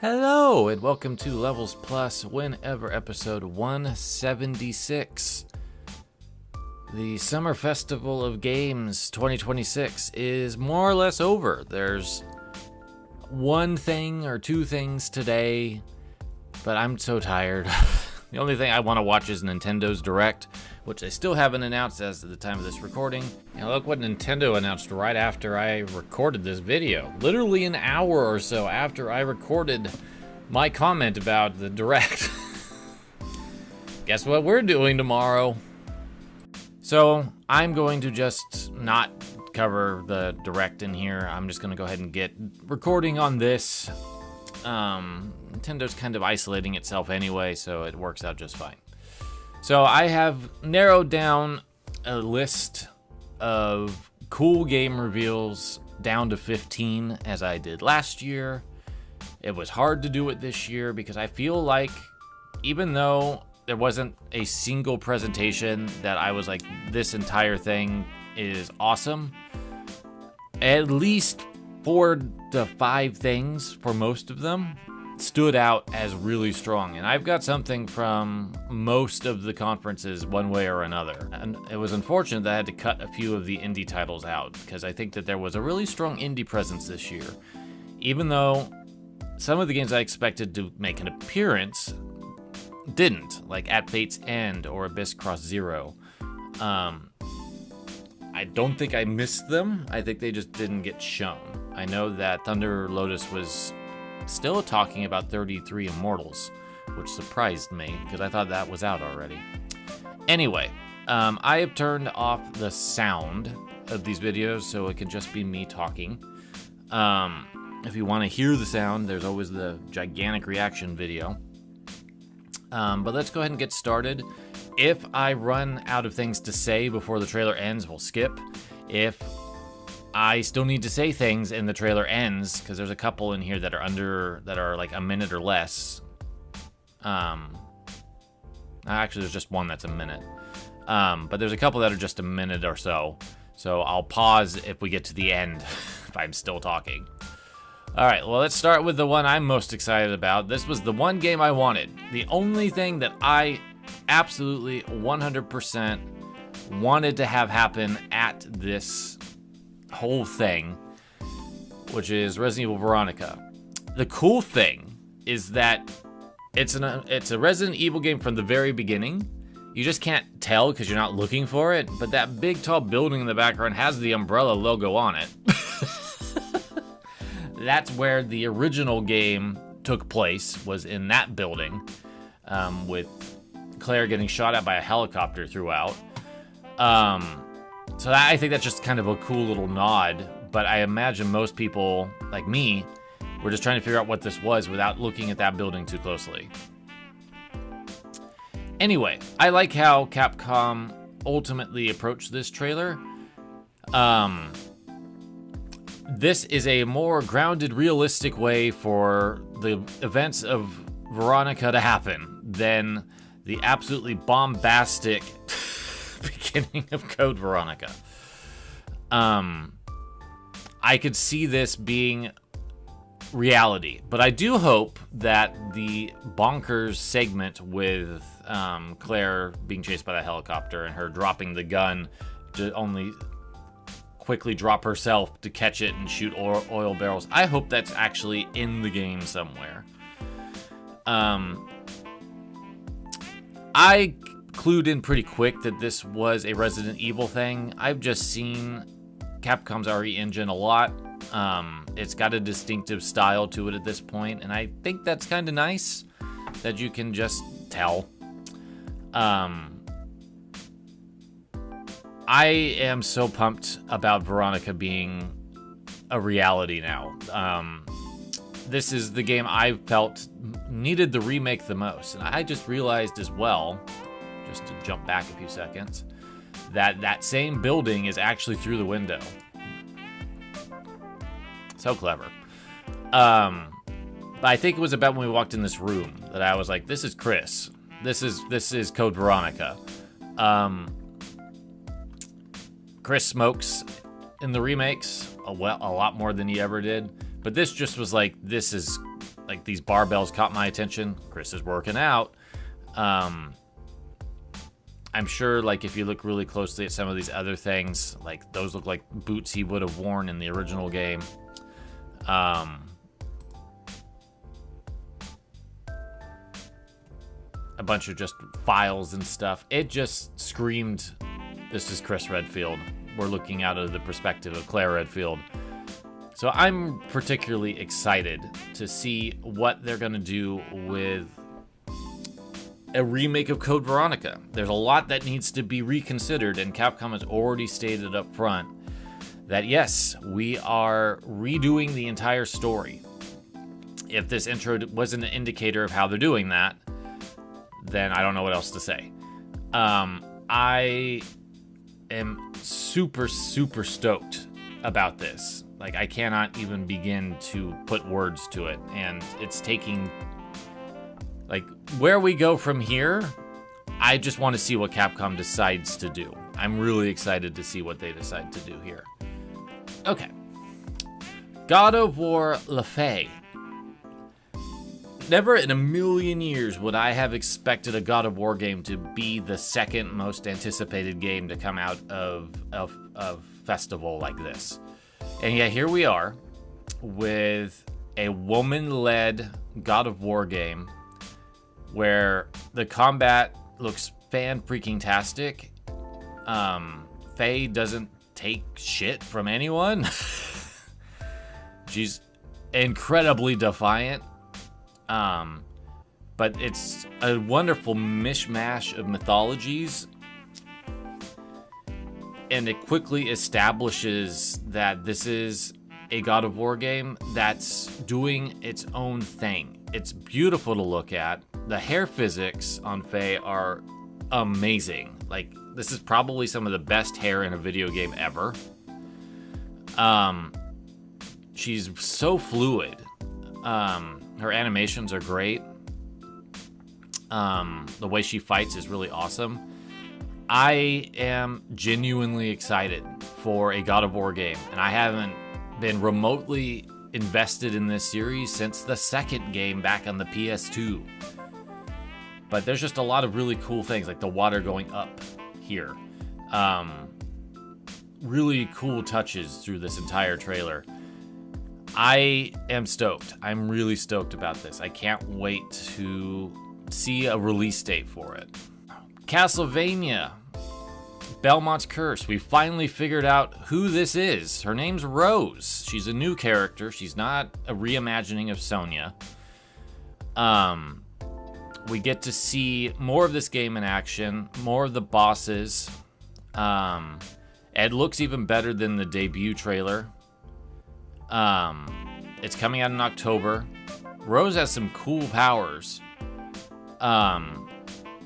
Hello, and welcome to Levels Plus Whenever episode 176. The Summer Festival of Games 2026 is more or less over. There's one thing or two things today, but I'm so tired. The only thing I want to watch is Nintendo's Direct, which they still haven't announced as of the time of this recording. And look what Nintendo announced right after I recorded this video. Literally an hour or so after I recorded my comment about the Direct. Guess what we're doing tomorrow? So I'm going to just not cover the Direct in here. I'm just going to go ahead and get recording on this. Nintendo's kind of isolating itself anyway, so it works out just fine. So I have narrowed down a list of cool game reveals down to 15 as I did last year. It was hard to do it this year because I feel like even though there wasn't a single presentation that I was like, this entire thing is awesome, at least 4 to 5 things for most of them stood out as really strong. And I've got something from most of the conferences one way or another. And it was unfortunate that I had to cut a few of the indie titles out because I think that there was a really strong indie presence this year. Even though some of the games I expected to make an appearance didn't, like At Fate's End or Abyss Cross Zero. I don't think I missed them. I think they just didn't get shown. I know that Thunder Lotus was still talking about 33 Immortals, which surprised me because I thought that was out already. Anyway, I have turned off the sound of these videos so it can just be me talking. If you want to hear the sound, there's always the gigantic reaction video. But let's go ahead and get started. If I run out of things to say before the trailer ends, we'll skip. If I still need to say things and the trailer ends, because there's a couple in here that are like a minute or less. Actually, there's just one that's a minute. But there's a couple that are just a minute or so. So I'll pause if we get to the end, if I'm still talking. All right, well, let's start with the one I'm most excited about. This was the one game I wanted. The only thing that I absolutely 100% wanted to have happen at this whole thing, which is Resident Evil Veronica. The cool thing is that it's a Resident Evil game from the very beginning. You just can't tell because you're not looking for it, but that big tall building in the background has the Umbrella logo on it. That's where the original game took place, was in that building, with Claire getting shot at by a helicopter throughout. So I think that's just kind of a cool little nod, but I imagine most people, like me, were just trying to figure out what this was without looking at that building too closely. Anyway, I like how Capcom ultimately approached this trailer. This is a more grounded, realistic way for the events of Veronica to happen than the absolutely bombastic beginning of Code Veronica. I could see this being reality, but I do hope that the bonkers segment with Claire being chased by that helicopter and her dropping the gun to only quickly drop herself to catch it and shoot oil barrels, I hope that's actually in the game somewhere. I clued in pretty quick that this was a Resident Evil thing. I've just seen Capcom's RE engine a lot. It's got a distinctive style to it at this point, and I think that's kind of nice that you can just tell. I am so pumped about Veronica being a reality now. This is the game I felt needed the remake the most, and I just realized as well, just to jump back a few seconds, that same building is actually through the window. So clever. But I think it was about when we walked in this room that I was like, this is Chris. This is Code Veronica. Chris smokes in the remakes a lot more than he ever did. But this just was like, this is like these barbells caught my attention. Chris is working out. I'm sure, like, if you look really closely at some of these other things, like, those look like boots he would have worn in the original game. A bunch of just files and stuff. It just screamed, this is Chris Redfield. We're looking out of the perspective of Claire Redfield. So I'm particularly excited to see what they're going to do with a remake of Code Veronica. There's a lot that needs to be reconsidered, and Capcom has already stated up front that yes, we are redoing the entire story. If this intro wasn't an indicator of how they're doing that, then I don't know what else to say. I am super, super stoked about this. Like, I cannot even begin to put words to it, and it's taking... Like, where we go from here, I just want to see what Capcom decides to do. I'm really excited to see what they decide to do here. Okay. God of War Le Fay. Never in a million years would I have expected a God of War game to be the second most anticipated game to come out of festival like this. And yet here we are with a woman-led God of War game where the combat looks fan-freaking-tastic. Faye doesn't take shit from anyone. She's incredibly defiant. But it's a wonderful mishmash of mythologies. And it quickly establishes that this is a God of War game that's doing its own thing. It's beautiful to look at. The hair physics on Faye are amazing. Like, this is probably some of the best hair in a video game ever. She's so fluid. Her animations are great. The way she fights is really awesome. I am genuinely excited for a God of War game, and I haven't been remotely invested in this series since the second game back on the PS2. But there's just a lot of really cool things, like the water going up here. Really cool touches through this entire trailer. I am stoked. I'm really stoked about this. I can't wait to see a release date for it. Castlevania, Belmont's Curse. We finally figured out who this is. Her name's Rose. She's a new character. She's not a reimagining of Sonya. We get to see more of this game in action, more of the bosses. It looks even better than the debut trailer. It's coming out in October. Rose has some cool powers.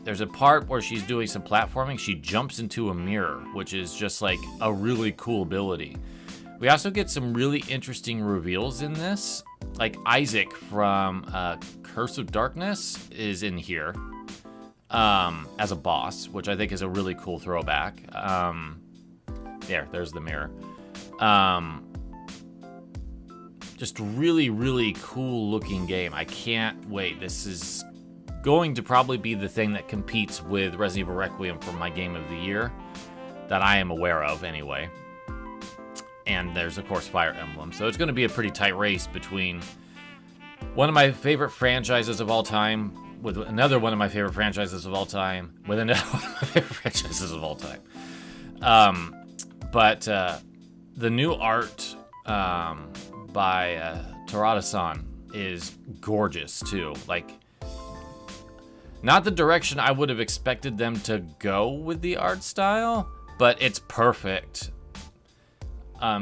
There's a part where she's doing some platforming. She jumps into a mirror, which is just like a really cool ability. We also get some really interesting reveals in this. Like Isaac from Curse of Darkness is in here as a boss, which I think is a really cool throwback. There's the mirror. Just really, really cool looking game. I can't wait. This is going to probably be the thing that competes with Resident Evil Requiem for my game of the year that I am aware of anyway. And there's, of course, Fire Emblem. So it's going to be a pretty tight race between one of my favorite franchises of all time with another one of my favorite franchises of all time with another one of my favorite franchises of all time. But the new art by Terada-san is gorgeous, too. Like, not the direction I would have expected them to go with the art style, but it's perfect.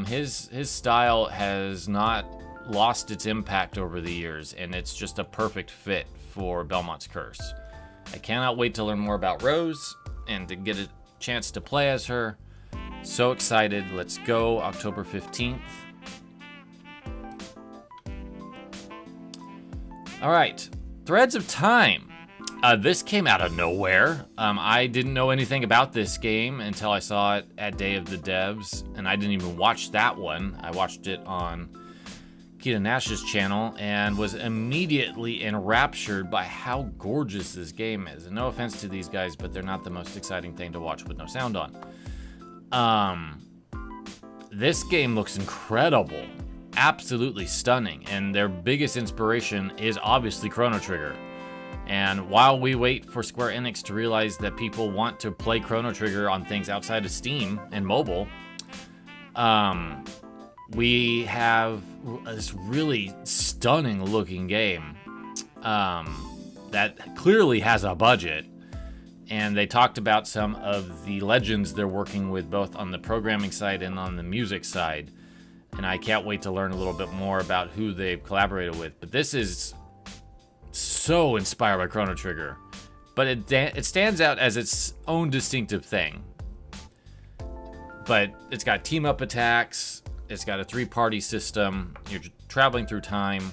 His style has not lost its impact over the years, and it's just a perfect fit for Belmont's Curse. I cannot wait to learn more about Rose and to get a chance to play as her. So excited. Let's go October 15th. All right, Threads of Time. This came out of nowhere. I didn't know anything about this game until I saw it at Day of the Devs, and I didn't even watch that one. I watched it on Keita Nash's channel and was immediately enraptured by how gorgeous this game is. And no offense to these guys, but they're not the most exciting thing to watch with no sound on. This game looks incredible, absolutely stunning, and their biggest inspiration is obviously Chrono Trigger. And while we wait for Square Enix to realize that people want to play Chrono Trigger on things outside of Steam and mobile, we have this really stunning looking game that clearly has a budget. And they talked about some of the legends they're working with both on the programming side and on the music side. And I can't wait to learn a little bit more about who they've collaborated with. But this is so inspired by Chrono Trigger. But it stands out as its own distinctive thing. But it's got team-up attacks. It's got a 3-party system. You're traveling through time.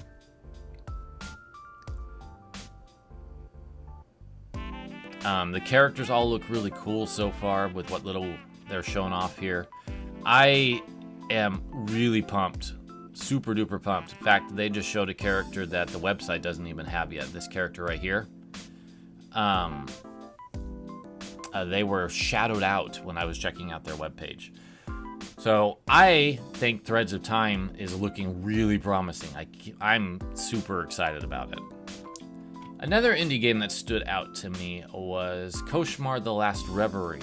The characters all look really cool so far with what little they're showing off here. I am really pumped. Super duper pumped. In fact, they just showed a character that the website doesn't even have yet. This character right here. They were shadowed out when I was checking out their webpage. So I think Threads of Time is looking really promising. I'm super excited about it. Another indie game that stood out to me was Koshmar the Last Reverie.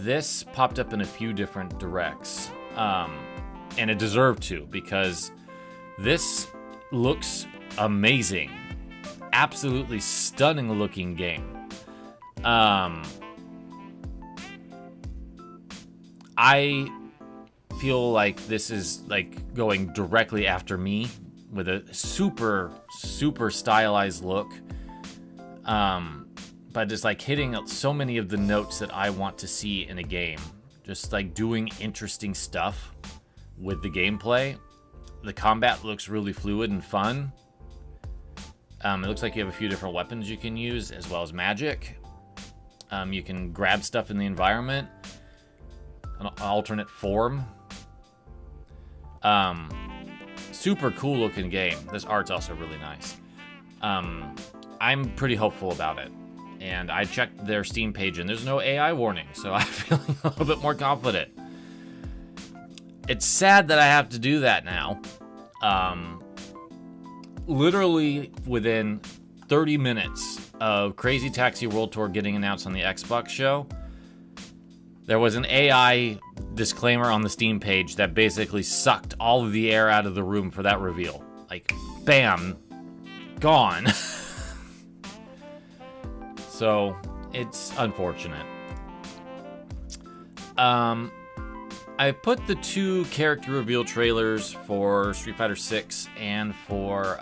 This popped up in a few different directs. And it deserved to, because this looks amazing. Absolutely stunning looking game. I feel like this is like going directly after me with a super, super stylized look. But it's like hitting so many of the notes that I want to see in a game. Just like doing interesting stuff with the gameplay. The combat looks really fluid and fun. It looks like you have a few different weapons you can use, as well as magic. You can grab stuff in the environment. An alternate form. Super cool looking game. This art's also really nice. I'm pretty hopeful about it. And I checked their Steam page and there's no AI warning, so I'm feeling a little bit more confident. It's sad that I have to do that now. Literally within 30 minutes of Crazy Taxi World Tour getting announced on the Xbox show, there was an AI disclaimer on the Steam page that basically sucked all of the air out of the room for that reveal. Like, bam, gone. So, it's unfortunate. I put the 2 character reveal trailers for Street Fighter 6 and for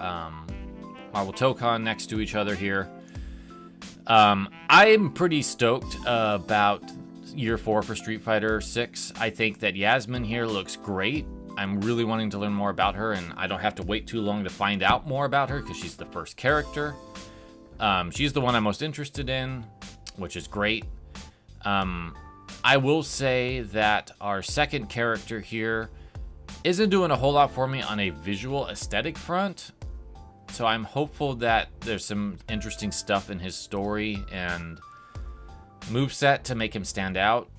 Marvel Tokon next to each other here. I'm pretty stoked about Year 4 for Street Fighter 6. I think that Yasmin here looks great. I'm really wanting to learn more about her, and I don't have to wait too long to find out more about her because she's the first character. She's the one I'm most interested in, which is great. I will say that our second character here isn't doing a whole lot for me on a visual aesthetic front. So I'm hopeful that there's some interesting stuff in his story and moveset to make him stand out.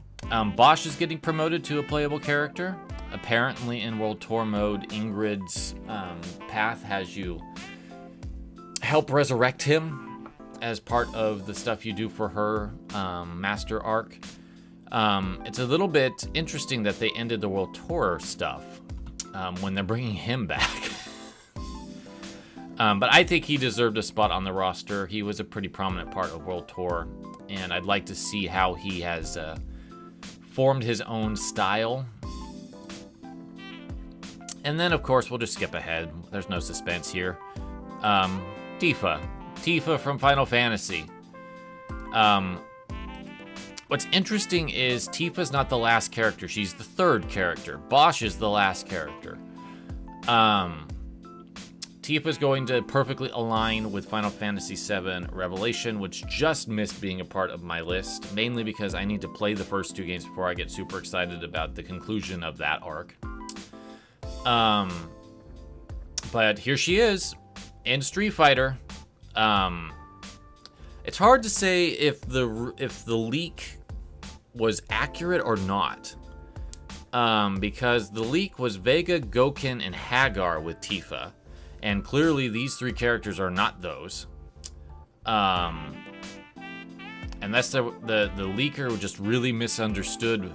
Bosch is getting promoted to a playable character. Apparently in World Tour mode, Ingrid's path has you help resurrect him as part of the stuff you do for her master arc. It's a little bit interesting that they ended the World Tour stuff when they're bringing him back. But I think he deserved a spot on the roster. He was a pretty prominent part of World Tour, and I'd like to see how he has formed his own style. And then, of course, we'll just skip ahead. There's no suspense here. Tifa. Tifa from Final Fantasy. What's interesting is Tifa's not the last character. She's the third character. Bosch is the last character. Tifa's going to perfectly align with Final Fantasy VII Revelation, which just missed being a part of my list, mainly because I need to play the first 2 games before I get super excited about the conclusion of that arc. But here she is in Street Fighter. It's hard to say if the leak was accurate or not, because the leak was Vega, Gouken, and Hagar with Tifa, and clearly these 3 characters are not those. Unless the leaker just really misunderstood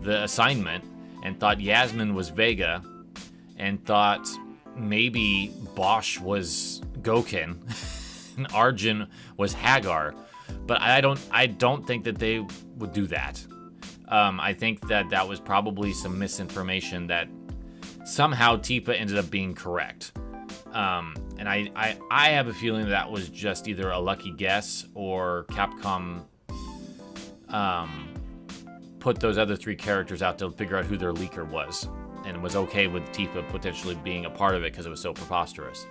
the assignment and thought Yasmin was Vega, and thought maybe Bosch was Gouken and Arjun was Hagar. But I don't think that they would do that. I think that was probably some misinformation that somehow Tifa ended up being correct. And I have a feeling that was just either a lucky guess, or Capcom put those other 3 characters out to figure out who their leaker was, and was okay with Tifa potentially being a part of it because it was so preposterous.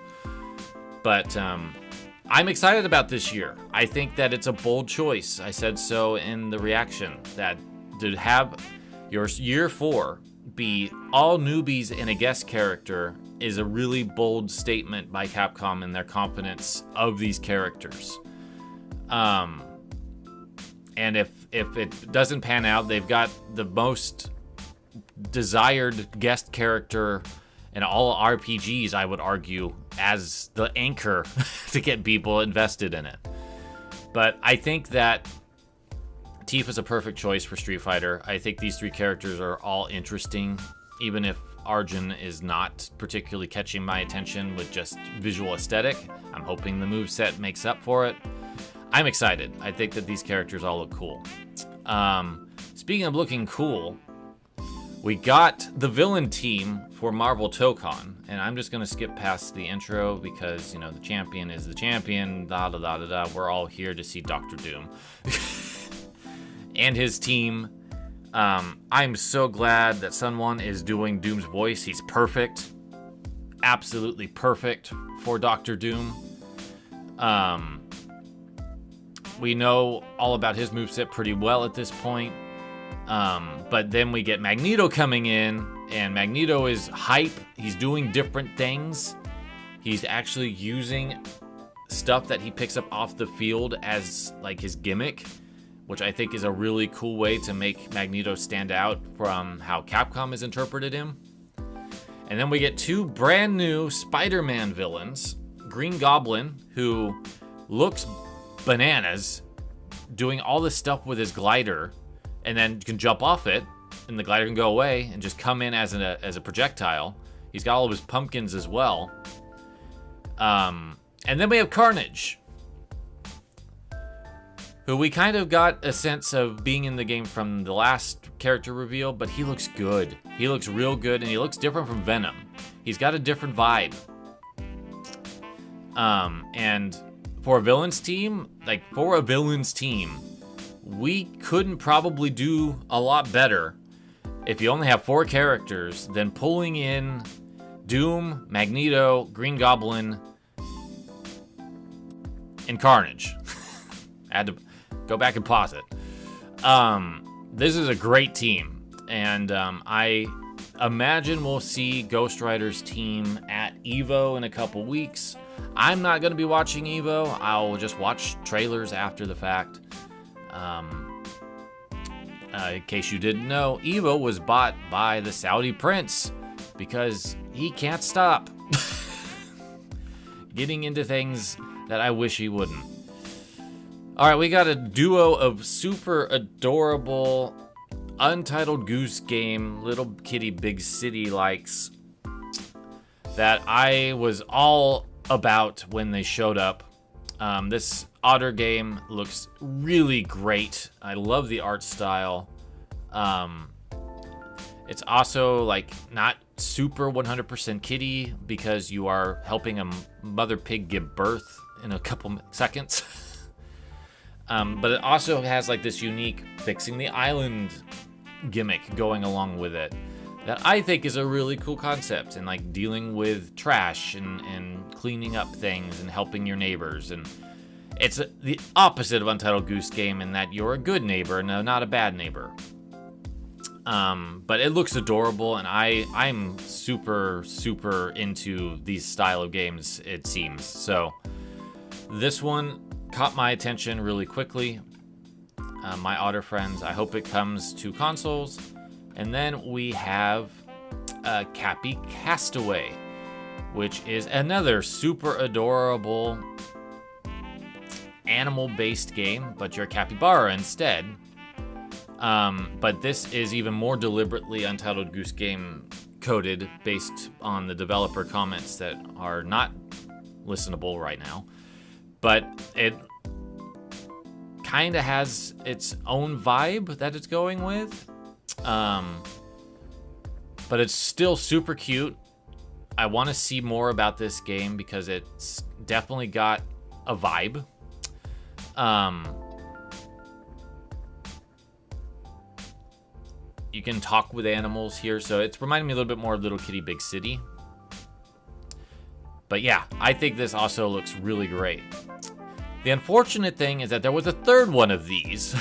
But I'm excited about this year. I think that it's a bold choice. I said so in the reaction, that to have your year 4 be all newbies and a guest character is a really bold statement by Capcom and their confidence of these characters. And if it doesn't pan out, they've got the most desired guest character in all RPGs, I would argue, as the anchor to get people invested in it. But I think that Tifa's a perfect choice for Street Fighter. I think these 3 characters are all interesting, even if Arjun is not particularly catching my attention with just visual aesthetic. I'm hoping the moveset makes up for it. I'm excited. I think that these characters all look cool. Speaking of looking cool, we got the villain team for Marvel Tokon, and I'm just going to skip past the intro because, you know, the champion is the champion, da-da-da-da-da. We're all here to see Dr. Doom and his team. I'm so glad that Sunwon is doing Doom's voice. He's perfect. Absolutely perfect for Dr. Doom. We know all about his moveset pretty well at this point. But then we get Magneto coming in, and Magneto is hype. He's doing different things. He's actually using stuff that he picks up off the field as like his gimmick, which I think is a really cool way to make Magneto stand out from how Capcom has interpreted him. And then we get 2 brand new Spider-Man villains. Green Goblin, who looks bananas, doing all this stuff with his glider, and then can jump off it, and the glider can go away and just come in as a projectile. He's got all of his pumpkins as well. And then we have Carnage, who we kind of got a sense of being in the game from the last character reveal, but he looks good. He looks real good, and he looks different from Venom. He's got a different vibe. And for a villains team, we couldn't probably do a lot better if you only have 4 characters than pulling in Doom, Magneto, Green Goblin, and Carnage. I had to go back and pause it. This is a great team, and I imagine we'll see Ghost Rider's team at EVO in a couple weeks. I'm not going to be watching EVO. I'll just watch trailers after the fact. In case you didn't know, EVO was bought by the Saudi prince because he can't stop getting into things that I wish he wouldn't. All right, we got a duo of super adorable Untitled Goose Game Little Kitty Big City likes that I was all about when they showed up. This otter game looks really great. I love the art style. It's also like not super 100% kitty because you are helping a mother pig give birth in a couple seconds. But it also has like this unique fixing the island gimmick going along with it that I think is a really cool concept, and like dealing with trash and cleaning up things and helping your neighbors. And it's the opposite of Untitled Goose Game in that you're a good neighbor and not a bad neighbor. But it looks adorable, and I'm super, super into these style of games, it seems. So this one caught my attention really quickly. My Otter Friends, I hope it comes to consoles. And then we have Cappy Castaway, which is another super adorable animal-based game, but you're a capybara instead. But this is even more deliberately Untitled Goose Game coded based on the developer comments that are not listenable right now. But it kind of has its own vibe that it's going with. But it's still super cute. I want to see more about this game because it's definitely got a vibe. You can talk with animals here, so it's reminding me a little bit more of Little Kitty Big City. But yeah, I think this also looks really great. The unfortunate thing is that there was a third one of these.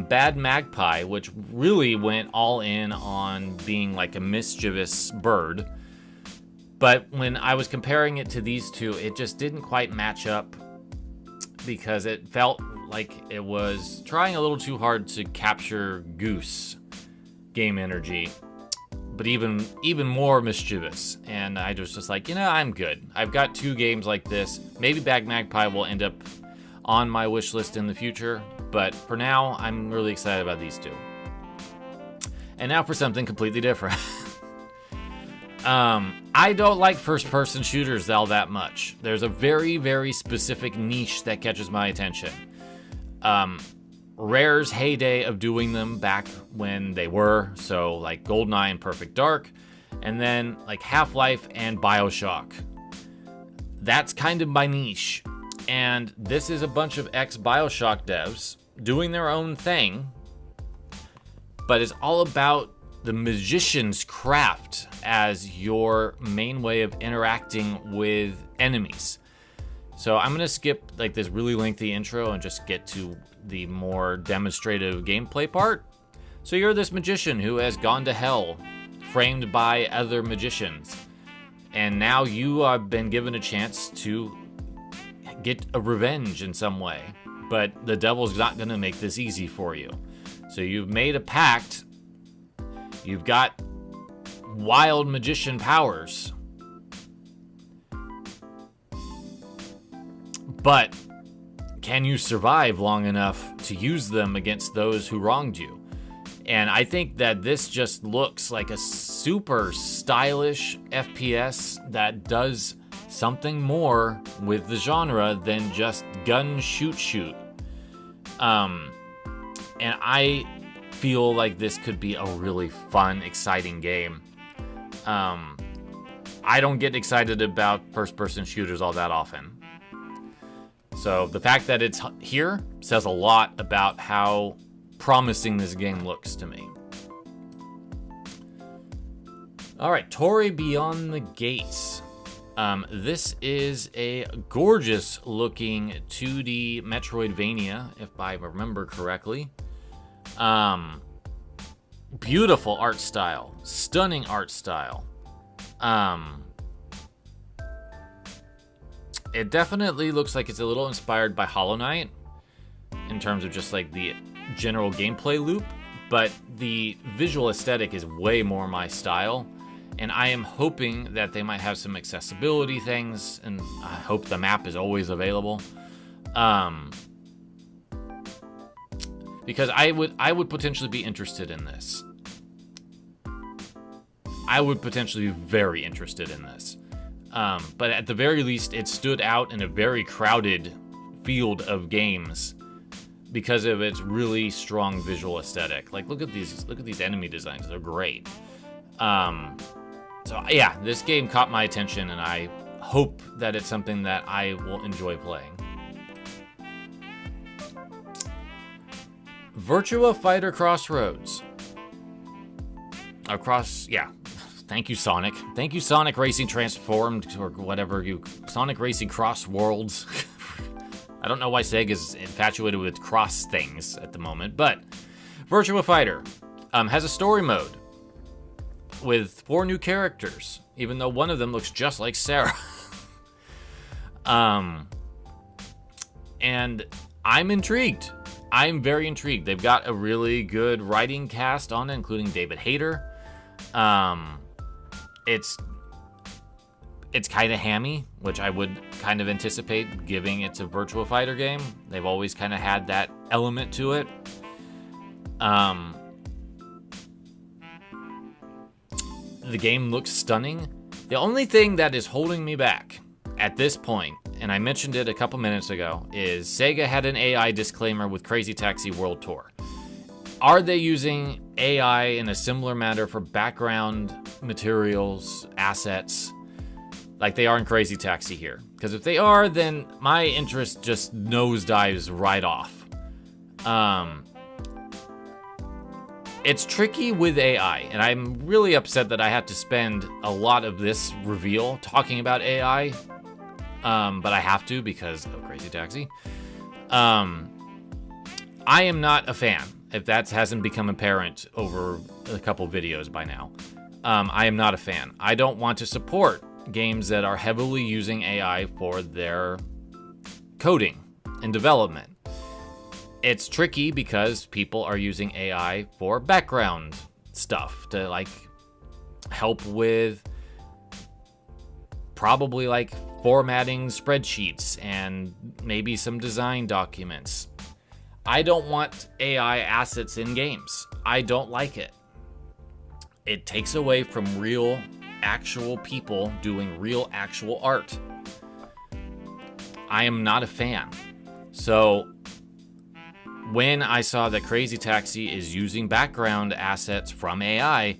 Bad Magpie, which really went all in on being like a mischievous bird. But when I was comparing it to these two, it just didn't quite match up because it felt like it was trying a little too hard to capture goose game energy, but even more mischievous. And I was just like, I'm good. I've got two games like this. Maybe Bad Magpie will end up on my wish list in the future, but for now, I'm really excited about these two. And now for something completely different. I don't like first-person shooters all that much. There's a very, very specific niche that catches my attention. Rare's heyday of doing them back when they were, so like GoldenEye and Perfect Dark, and then like Half-Life and BioShock. That's kind of my niche. And this is a bunch of ex-BioShock devs doing their own thing, but it's all about the magician's craft as your main way of interacting with enemies. So I'm gonna skip like this really lengthy intro and just get to the more demonstrative gameplay part. So you're this magician who has gone to hell, framed by other magicians, and now you have been given a chance to get a revenge in some way, but the devil's not gonna make this easy for you. So you've made a pact. You've got wild magician powers, but can you survive long enough to use them against those who wronged you? And I think that this just looks like a super stylish FPS that does something more with the genre than just gun shoot. And I feel like this could be a really fun, exciting game. I don't get excited about first-person shooters all that often. So the fact that it's here says a lot about how promising this game looks to me. All right, Tori Beyond the Gates. This is a gorgeous-looking 2D Metroidvania, if I remember correctly. Beautiful art style, stunning art style. It definitely looks like it's a little inspired by Hollow Knight in terms of just like the general gameplay loop, but the visual aesthetic is way more my style. And I am hoping that they might have some accessibility things, and I hope the map is always available. Because I would potentially be interested in this. I would potentially be very interested in this. But at the very least, it stood out in a very crowded field of games because of its really strong visual aesthetic. Like, look at these enemy designs; they're great. So yeah, this game caught my attention, and I hope that it's something that I will enjoy playing. Virtua Fighter Crossroads. Thank you, Sonic. Thank you, Sonic Racing Transformed, or whatever Sonic Racing Cross Worlds. I don't know why Sega is infatuated with cross things at the moment, but Virtua Fighter has a story mode with 4 new characters, even though one of them looks just like Sarah. And I'm intrigued. I'm very intrigued. They've got a really good writing cast on it, including David Hayter. It's kind of hammy, which I would kind of anticipate, giving it's a Virtua Fighter game. They've always kind of had that element to it. The game looks stunning. The only thing that is holding me back at this point, and I mentioned it a couple minutes ago, is Sega had an AI disclaimer with Crazy Taxi World Tour. Are they using AI in a similar manner for background materials, assets, like they are in Crazy Taxi here? Because if they are, then my interest just nosedives right off. It's tricky with AI, and I'm really upset that I have to spend a lot of this reveal talking about AI, but I have to because of Crazy Taxi. I am not a fan, if that hasn't become apparent over a couple videos by now. I am not a fan. I don't want to support games that are heavily using AI for their coding and development. It's tricky because people are using AI for background stuff to like help with probably like formatting spreadsheets and maybe some design documents. I don't want AI assets in games. I don't like it. It takes away from real, actual people doing real, actual art. I am not a fan. So when I saw that Crazy Taxi is using background assets from AI,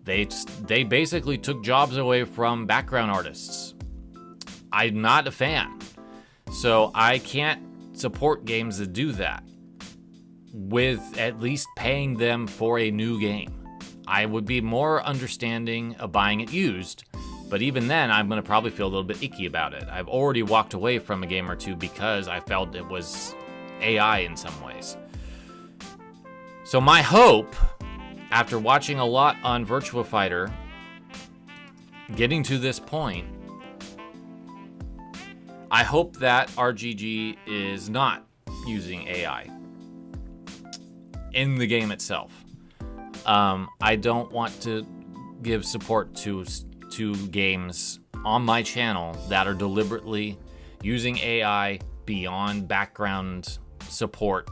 they basically took jobs away from background artists. I'm not a fan. So I can't support games that do that with at least paying them for a new game. I would be more understanding of buying it used, but even then I'm going to probably feel a little bit icky about it. I've already walked away from a game or two because I felt it was AI in some ways. So my hope, after watching a lot on Virtua Fighter, getting to this point, I hope that RGG is not using AI in the game itself. I don't want to give support to games on my channel that are deliberately using AI beyond background support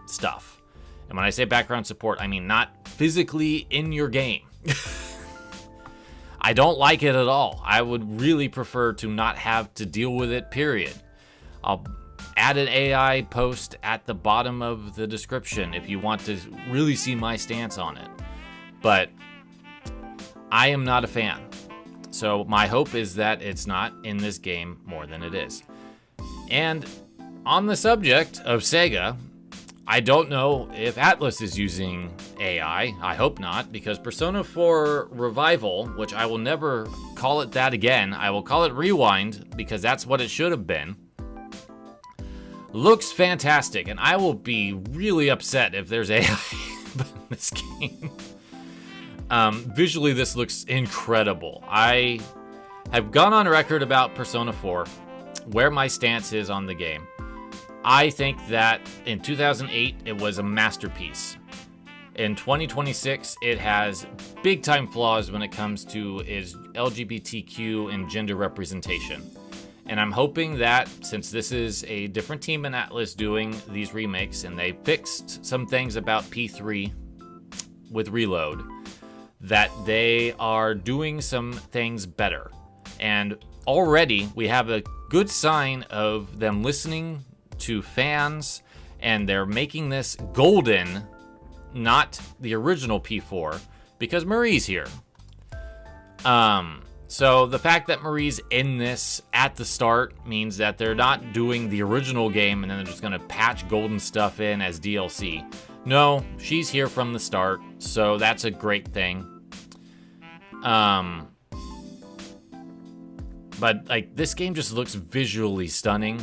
stuff. And when I say background support, I mean not physically in your game. I don't like it at all. I would really prefer to not have to deal with it, period. I'll add an AI post at the bottom of the description if you want to really see my stance on it. But I am not a fan. So my hope is that it's not in this game more than it is. And on the subject of Sega, I don't know if Atlas is using AI. I hope not, because Persona 4 Revival, which I will never call it that again, I will call it Rewind, because that's what it should have been, looks fantastic, and I will be really upset if there's AI in this game. Visually, this looks incredible. I have gone on record about Persona 4, where my stance is on the game. I think that in 2008, it was a masterpiece. In 2026, it has big-time flaws when it comes to its LGBTQ and gender representation. And I'm hoping that, since this is a different team in Atlas doing these remakes, and they fixed some things about P3 with Reload, that they are doing some things better. And already, we have a good sign of them listening to fans, and they're making this golden, not the original P4, because Marie's here. So the fact that Marie's in this at the start means that they're not doing the original game and then they're just gonna patch golden stuff in as DLC. No, she's here from the start, so that's a great thing. But like, this game just looks visually stunning.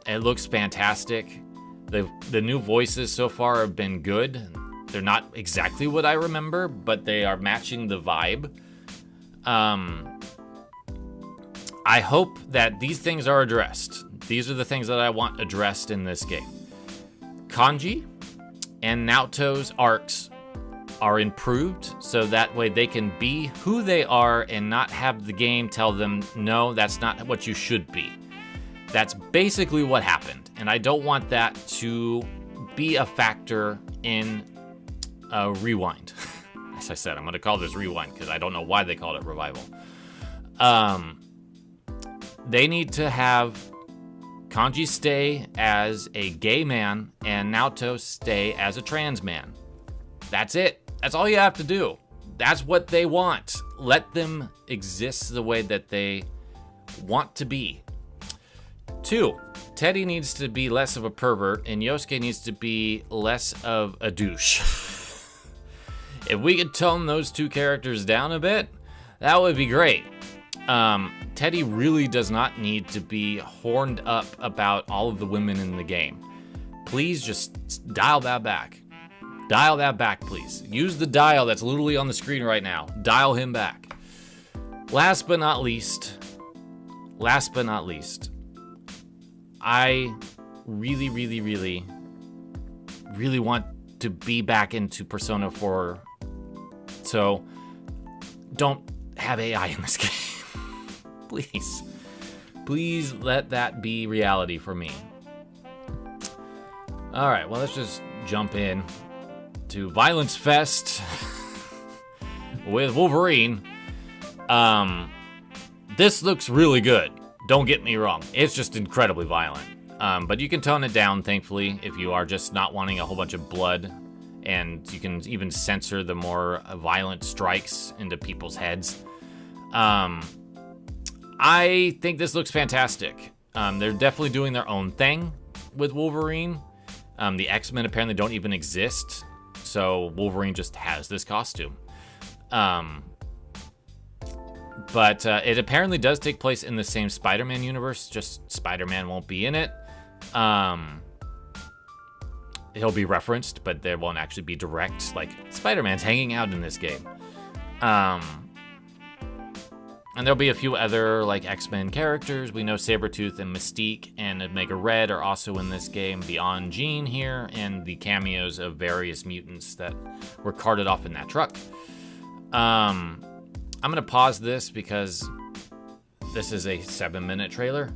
It looks fantastic. The new voices so far have been good. They're not exactly what I remember, but they are matching the vibe. I hope that these things are addressed. These are the things that I want addressed in this game. Kanji and Naoto's arcs are improved, so that way they can be who they are and not have the game tell them, no, that's not what you should be. That's basically what happened, and I don't want that to be a factor in Rewind. As I said, I'm going to call this Rewind because I don't know why they called it Revival. They need to have Kanji stay as a gay man and Naoto stay as a trans man. That's it. That's all you have to do. That's what they want. Let them exist the way that they want to be. 2, Teddy needs to be less of a pervert and Yosuke needs to be less of a douche. If we could tone those 2 characters down a bit, that would be great. Teddy really does not need to be horned up about all of the women in the game. Please just dial that back. Dial that back, please. Use the dial that's literally on the screen right now. Dial him back. Last but not least, I really want to be back into Persona 4. So don't have AI in this game. Please let that be reality for me. All right, well, let's just jump in to Violence Fest with Wolverine. This looks really good. Don't get me wrong. It's just incredibly violent. But you can tone it down, thankfully, if you are just not wanting a whole bunch of blood. And you can even censor the more violent strikes into people's heads. I think this looks fantastic. They're definitely doing their own thing with Wolverine. The X-Men apparently don't even exist, so Wolverine just has this costume. But it apparently does take place in the same Spider-Man universe, just Spider-Man won't be in it. He'll be referenced, but there won't actually be direct, like, Spider-Man's hanging out in this game. And there'll be a few other, like, X-Men characters. We know Sabretooth and Mystique and Omega Red are also in this game, beyond Jean here, and the cameos of various mutants that were carted off in that truck. I'm going to pause this because this is a 7-minute trailer.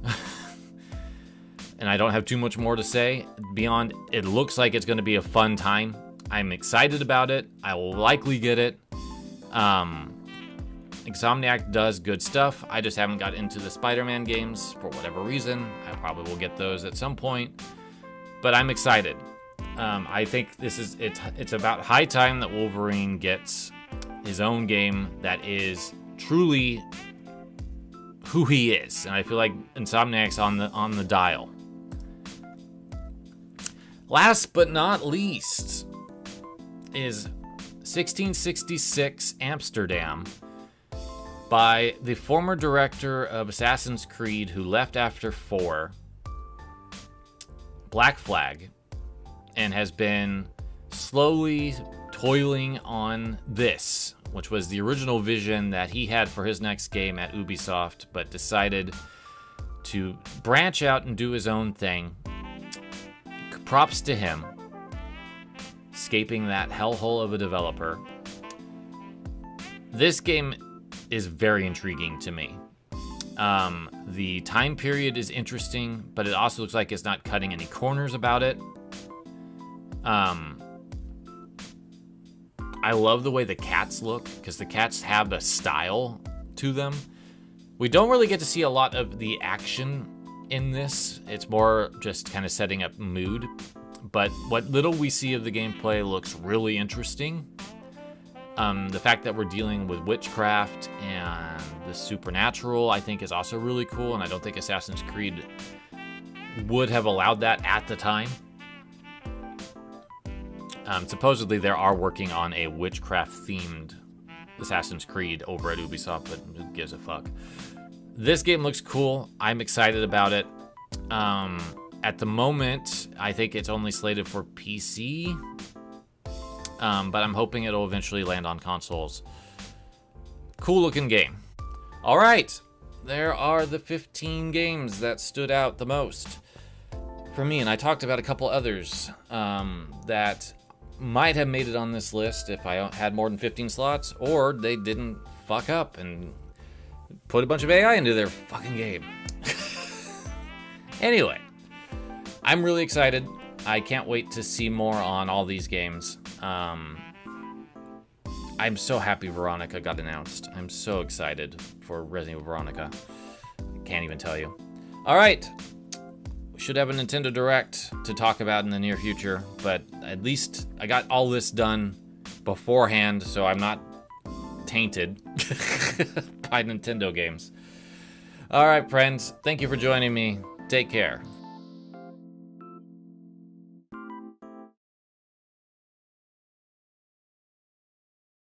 And I don't have too much more to say beyond it looks like it's going to be a fun time. I'm excited about it. I will likely get it. Insomniac does good stuff. I just haven't got into the Spider-Man games for whatever reason. I probably will get those at some point. But I'm excited. I think it's about high time that Wolverine gets his own game that is truly who he is. And I feel like Insomniac's on the dial. Last but not least is 1666 Amsterdam by the former director of Assassin's Creed who left after 4, Black Flag, and has been slowly toiling on this, which was the original vision that he had for his next game at Ubisoft, but decided to branch out and do his own thing. Props to him, escaping that hellhole of a developer. This game is very intriguing to me. The time period is interesting, but it also looks like it's not cutting any corners about it. I love the way the cats look, because the cats have a style to them. We don't really get to see a lot of the action in this. It's more just kind of setting up mood. But what little we see of the gameplay looks really interesting. The fact that we're dealing with witchcraft and the supernatural, I think, is also really cool, and I don't think Assassin's Creed would have allowed that at the time. Supposedly, they are working on a witchcraft-themed Assassin's Creed over at Ubisoft, but who gives a fuck? This game looks cool. I'm excited about it. At the moment, I think it's only slated for PC. but I'm hoping it'll eventually land on consoles. Cool looking game. All right, there are the 15 games that stood out the most for me, and I talked about a couple others that might have made it on this list if I had more than 15 slots, or they didn't fuck up and put a bunch of AI into their fucking game. Anyway, I'm really excited. I can't wait to see more on all these games. I'm so happy Veronica got announced. I'm so excited for Resident Evil Veronica. Can't even tell you. All right. We should have a Nintendo Direct to talk about in the near future, but at least I got all this done beforehand, so I'm not tainted by Nintendo games. All right, friends. Thank you for joining me. Take care.